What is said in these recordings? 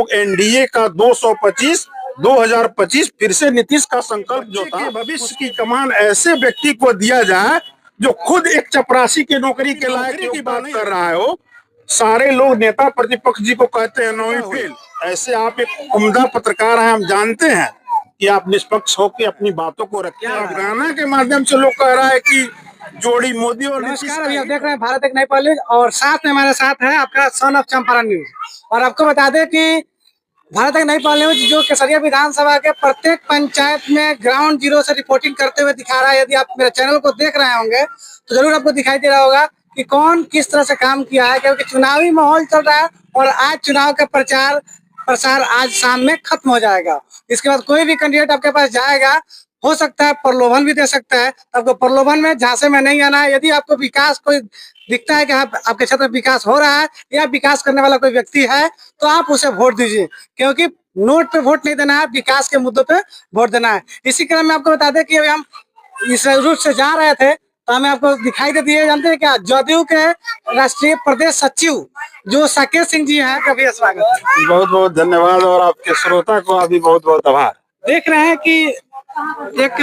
लोग एनडीए का 225 2025 फिर से नीतीश का संकल्प जो था भविष्य की कमान ऐसे व्यक्ति को दिया जाए जो खुद एक चपरासी की नौकरी के लायक की बात कर रहा है। हो सारे लोग नेता प्रतिपक्ष जी को कहते हैं नो फेल। ऐसे आप एक उम्दा पत्रकार हैं, हम जानते हैं कि आप निष्पक्ष होकर अपनी बातों को रखते हैं। गाना के माध्यम से लोग कह रहा है कि जोड़ी मोदी और नमस्कार, अभी आप देख रहे हैं भारत एक नई पहल और साथ में हमारे साथ है आपका सन ऑफ चंपारण न्यूज। और आपको बता दें कि भारत एक नई पहल न्यूज जो केसरिया विधानसभा के प्रत्येक पंचायत में ग्राउंड जीरो से रिपोर्टिंग करते हुए दिखा रहा है। यदि आप मेरे चैनल को देख रहे होंगे तो जरूर आपको दिखाई दे रहा होगा कि कौन किस तरह से काम किया है, क्योंकि चुनावी माहौल चल रहा है और आज चुनाव का प्रसार आज शाम में खत्म हो जाएगा। इसके बाद कोई भी कैंडिडेट आपके पास जाएगा, हो सकता है प्रलोभन भी दे सकता है। आपको प्रलोभन में झांसे में नहीं आना है। यदि आपको विकास कोई दिखता है कि आपके क्षेत्र में विकास हो रहा है या विकास करने वाला कोई व्यक्ति है तो आप उसे वोट दीजिए, क्योंकि नोट पे वोट नहीं देना है, विकास के मुद्दों पे वोट देना है। इसी क्रम में आपको बता दें कि अभी हम इस रूट से जा रहे थे तो हमें आपको दिखाई दे दिए, जानते हैं क्या, जदयू के राष्ट्रीय प्रदेश सचिव जो साकेत सिंह जी हैं। कभी स्वागत है। बहुत बहुत धन्यवाद और आपके श्रोता को अभी बहुत बहुत आभार। देख रहे हैं कि एक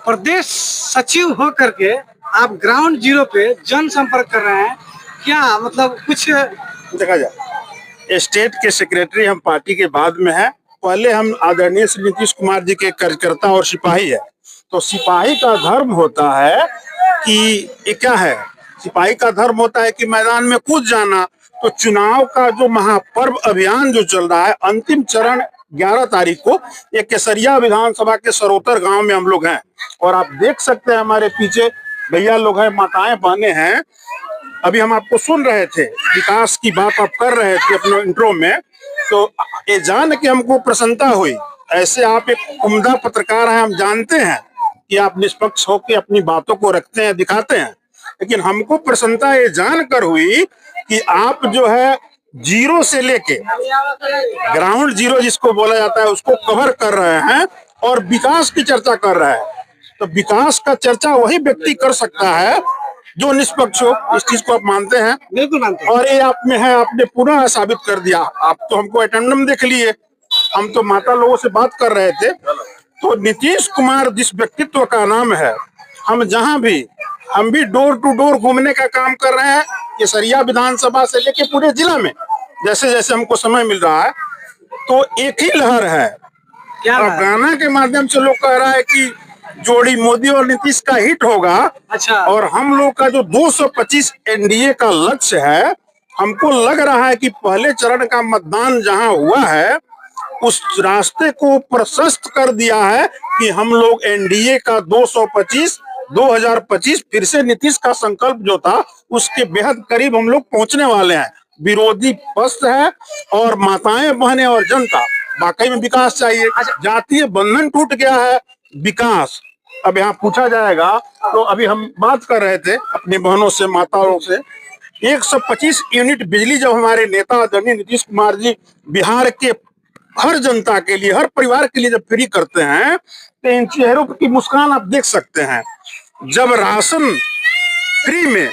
प्रदेश सचिव हो करके आप ग्राउंड जीरो पे जन संपर्क कर रहे हैं, क्या मतलब कुछ देखा जाए स्टेट के सेक्रेटरी हम पार्टी के बाद में है। पहले हम आदरणीय श्री नीतीश कुमार जी के कार्यकर्ता और सिपाही है। तो सिपाही का धर्म होता है कि ये क्या है, सिपाही का धर्म होता है कि मैदान में कूद जाना। तो चुनाव का जो महापर्व अभियान जो चल रहा है, अंतिम चरण 11 तारीख को ये केसरिया विधानसभा के सरोतर गांव में हम लोग हैं। और आप देख सकते हैं हमारे पीछे भैया लोग हैं, माताएं बहने हैं। अभी हम आपको सुन रहे थे, विकास की बात आप कर रहे थे अपने इंट्रो में, तो ये जान के हमको प्रसन्नता हुई। ऐसे आप एक उम्दा पत्रकार हैं, हम जानते हैं कि आप निष्पक्ष होकर अपनी बातों को रखते हैं, दिखाते हैं। लेकिन हमको प्रसन्नता ये जानकर हुई कि आप जो है जीरो से लेके ग्राउंड जीरो जिसको बोला जाता है उसको कवर कर रहे हैं और विकास की चर्चा कर रहे हैं। तो विकास का चर्चा वही व्यक्ति कर सकता है जो निष्पक्ष हो। इस चीज को आप मानते हैं? बिल्कुल मानते हैं। और ये आप में है, आपने पुनः साबित कर दिया। आप तो हमको एटेंडम देख लिए, हम तो माता लोगों से बात कर रहे थे। तो नीतीश कुमार जिस व्यक्तित्व का नाम है, हम भी डोर टू डोर घूमने का काम कर रहे हैं केसरिया विधानसभा से लेके पूरे जिला में, जैसे जैसे हमको समय मिल रहा है। तो एक ही लहर है। और गाना के माध्यम से लोग कह रहा है कि जोड़ी मोदी और नीतीश का हिट होगा। अच्छा। और हम लोग का जो 225 एनडीए का लक्ष्य है, हमको लग रहा है कि पहले चरण का मतदान जहां हुआ है उस रास्ते को प्रशस्त कर दिया है कि हम लोग एनडीए का 225 2025 फिर से नीतीश का संकल्प जो था उसके बेहद करीब हम लोग पहुंचने वाले हैं। विरोधी पस्त है और माताएं बहनें और जनता वाकई में विकास चाहिए। जातीय बंधन टूट गया है, विकास अब यहाँ पूछा जाएगा। तो अभी हम बात कर रहे थे अपनी बहनों से, माताओं से, 125 यूनिट बिजली जब हमारे नेता आदरणीय नीतीश कुमार जी बिहार के हर जनता के लिए, हर परिवार के लिए जब फ्री करते हैं तो इन चेहरों की मुस्कान आप देख सकते हैं। जब राशन फ्री में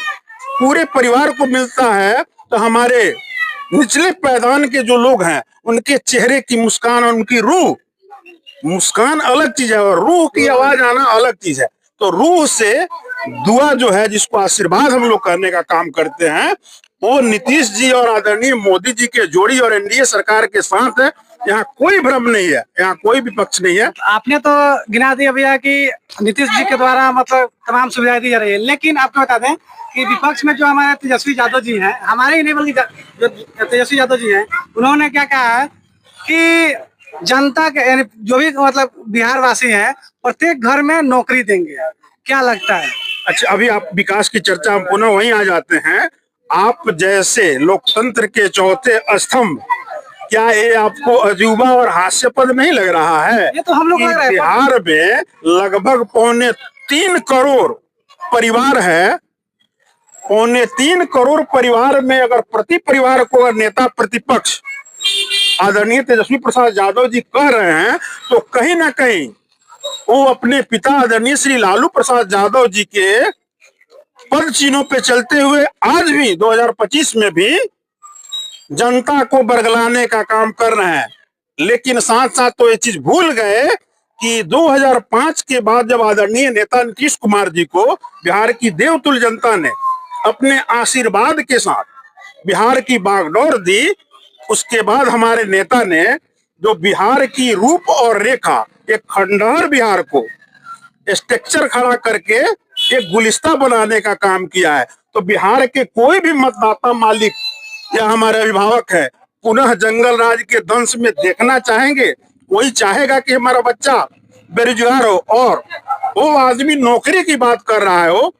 पूरे परिवार को मिलता है तो हमारे निचले पैदान के जो लोग हैं उनके चेहरे की मुस्कान और उनकी रूह, मुस्कान अलग चीज है और रूह की आवाज आना अलग चीज है। तो रूह से दुआ जो है, जिसको आशीर्वाद हम लोग करने का काम करते हैं, वो नीतीश जी और आदरणीय मोदी जी के जोड़ी और एनडीए सरकार के साथ है। यहाँ कोई भ्रम नहीं है, यहाँ कोई विपक्ष नहीं है। आपने तो गिना दिया भैया कि नीतीश जी के द्वारा मतलब तमाम सुविधाएं दी जा रही है, लेकिन आपको बता दें कि विपक्ष में जो हमारे तेजस्वी यादव जी हैं, हमारे ही नहीं बल्कि जो तेजस्वी यादव जी हैं, उन्होंने क्या कहा है कि जनता के यानी जो भी मतलब बिहार वासी हैं प्रत्येक घर में नौकरी देंगे। क्या लगता है? अच्छा, अभी आप विकास की चर्चा हम पुनः वहीं आ जाते हैं। आप जैसे लोकतंत्र के चौथे स्तंभ, क्या ये आपको अजूबा और हास्यपद नहीं लग रहा है? ये तो हम लोग बिहार में लगभग 3.25 करोड़ परिवार है। 3.25 करोड़ परिवार में अगर प्रति परिवार को अगर नेता प्रतिपक्ष आदरणीय तेजस्वी प्रसाद यादव जी कह रहे हैं तो कहीं ना कहीं वो अपने पिता आदरणीय श्री लालू प्रसाद यादव जी के पद चिन्हों पे चलते हुए आज भी 2025 में भी जनता को बरगलाने का काम कर रहे हैं, लेकिन साथ साथ तो ये चीज भूल गए कि 2005 के बाद जब आदरणीय नेता नीतीश कुमार जी को बिहार की देवतुल्य जनता ने अपने आशीर्वाद के साथ बिहार की बागडोर दी, उसके बाद हमारे नेता ने जो बिहार की रूप और रेखा, एक खंडहर बिहार को स्ट्रक्चर खड़ा करके एक गुलिस्ता बनाने का काम किया है। तो बिहार के कोई भी मतदाता मालिक या हमारे अभिभावक है पुनः जंगल राज के दंश में देखना चाहेंगे? कोई चाहेगा कि हमारा बच्चा बेरोजगार हो और वो आदमी नौकरी की बात कर रहा है? हो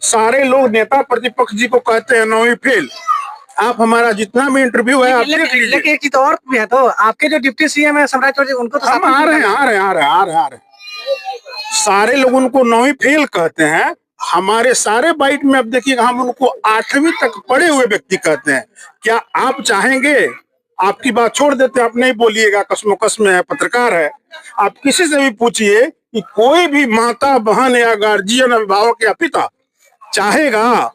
सारे लोग नेता प्रतिपक्ष जी को कहते हैं 9वीं फेल। आप हमारा जितना भी इंटरव्यू है आप देख लीजिए। लेकिन एक चीज तो और भी है, तो आपके जो डिप्टी सीएम है सम्राट चौधरी, उनको तो हम आ रहे हैं। सारे लोग उनको 9वीं फेल कहते हैं। हमारे सारे बाइट में अब देखिएगा हम उनको 8वीं तक पढ़े हुए व्यक्ति कहते हैं। क्या आप चाहेंगे? आपकी बात छोड़ देते, आप नहीं बोलिएगा, कसमोकस में है, पत्रकार है। आप किसी से भी पूछिए कि कोई भी माता बहन या गार्जियन अभिभावक या पिता चाहेगा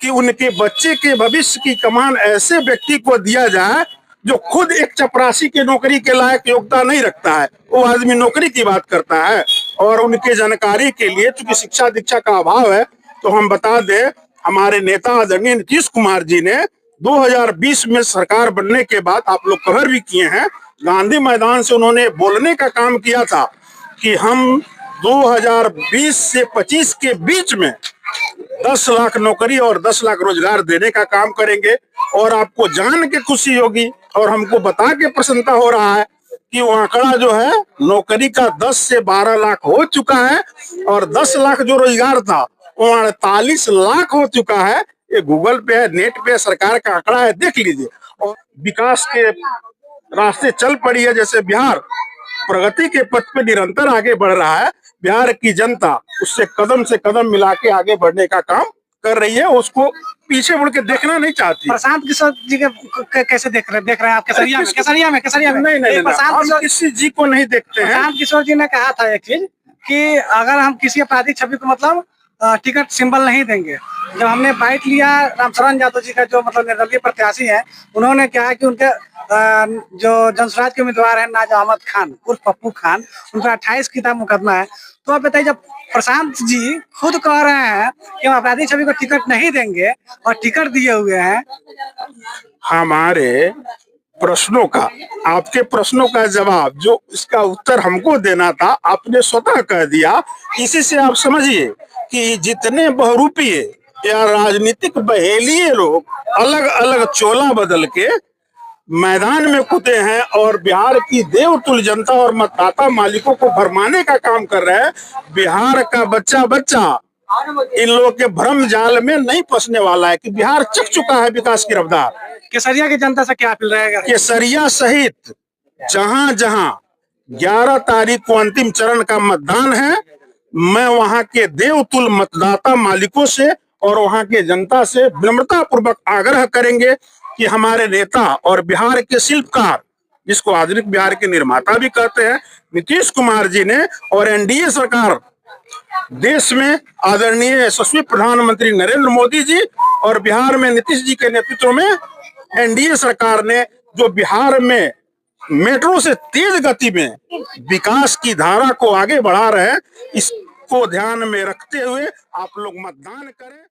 कि उनके बच्चे के भविष्य की कमान ऐसे व्यक्ति को दिया जाए जो खुद एक चपरासी के नौकरी के लायक योग्यता नहीं रखता है? वो आदमी नौकरी की बात करता है। और उनके जानकारी के लिए, चूंकि शिक्षा दीक्षा का अभाव है, तो हम बता दें हमारे नेता आदरणीय नीतीश कुमार जी ने 2020 में सरकार बनने के बाद, आप लोग कवर भी किए हैं, गांधी मैदान से उन्होंने बोलने का काम किया था कि हम 2020 से 25 के बीच में 10 लाख नौकरी और 10 लाख रोजगार देने का काम करेंगे। और आपको जान के खुशी होगी और हमको बता के प्रसन्नता हो रहा है कि वो आंकड़ा जो है नौकरी का 10 से 12 लाख हो चुका है और 10 लाख जो रोजगार था वो 48 लाख हो चुका है। ये गूगल पे है, नेट पे सरकार का आंकड़ा है, देख लीजिए। और विकास के रास्ते चल पड़ी है। जैसे बिहार प्रगति के पथ पे निरंतर आगे बढ़ रहा है, बिहार की जनता उससे कदम से कदम मिला के आगे बढ़ने का काम कर रही है। उसको पीछे मुड़ के देखना नहीं चाहती। प्रशांत किशोर जी के कैसे देख रहे हैं आप? केसरिया में नहीं, हम किसी जी को नहीं देखते हैं। प्रशांत किशोर जी ने कहा था एक चीज कि अगर हम किसी आपराधिक छवि को मतलब टिकट सिंबल नहीं देंगे। जब हमने बाइट लिया रामशरण यादव जी का, जो मतलब निर्दलीय प्रत्याशी है, उन्होंने कहा कि उनके जो जनसुराज के उम्मीदवार है नाज अहमद खान उर्फ पप्पू खान, उनका 28 किताब मुकदमा है। तो आप बताइए, जब प्रशांत जी खुद कह रहे हैं कि हम आपराधिक छवि को टिकट नहीं देंगे और टिकट दिए हुए हैं। हमारे प्रश्नों का, आपके प्रश्नों का जवाब, जो इसका उत्तर हमको देना था, आपने स्वतः कह दिया। इसी से आप समझिए कि जितने बहुरूपीय या राजनीतिक बहेलिए लोग अलग अलग चोला बदल के मैदान में कूदे हैं और बिहार की देवतुल्य जनता और मतदाता मालिकों को भरमाने का काम कर रहे हैं, बिहार का बच्चा इन लोगों के भ्रम जाल में नहीं फंसने वाला है कि बिहार चख चुका है विकास की रफ्तार। केसरिया की जनता से क्या अपील रहेगा? केसरिया सहित जहां जहां 11 तारीख को अंतिम चरण का मतदान है, मैं वहां के देवतुल्य मतदाता मालिकों से और वहां के जनता से विनम्रता पूर्वक आग्रह करेंगे कि हमारे नेता और बिहार के शिल्पकार, जिसको आधुनिक बिहार के निर्माता भी कहते हैं, नीतीश कुमार जी ने और एनडीए सरकार, देश में आदरणीय यशस्वी प्रधानमंत्री नरेंद्र मोदी जी और बिहार में नीतीश जी के नेतृत्व में एनडीए सरकार ने जो बिहार में मेट्रो से तेज गति में विकास की धारा को आगे बढ़ा रहे हैं, इसको ध्यान में रखते हुए आप लोग मतदान करें।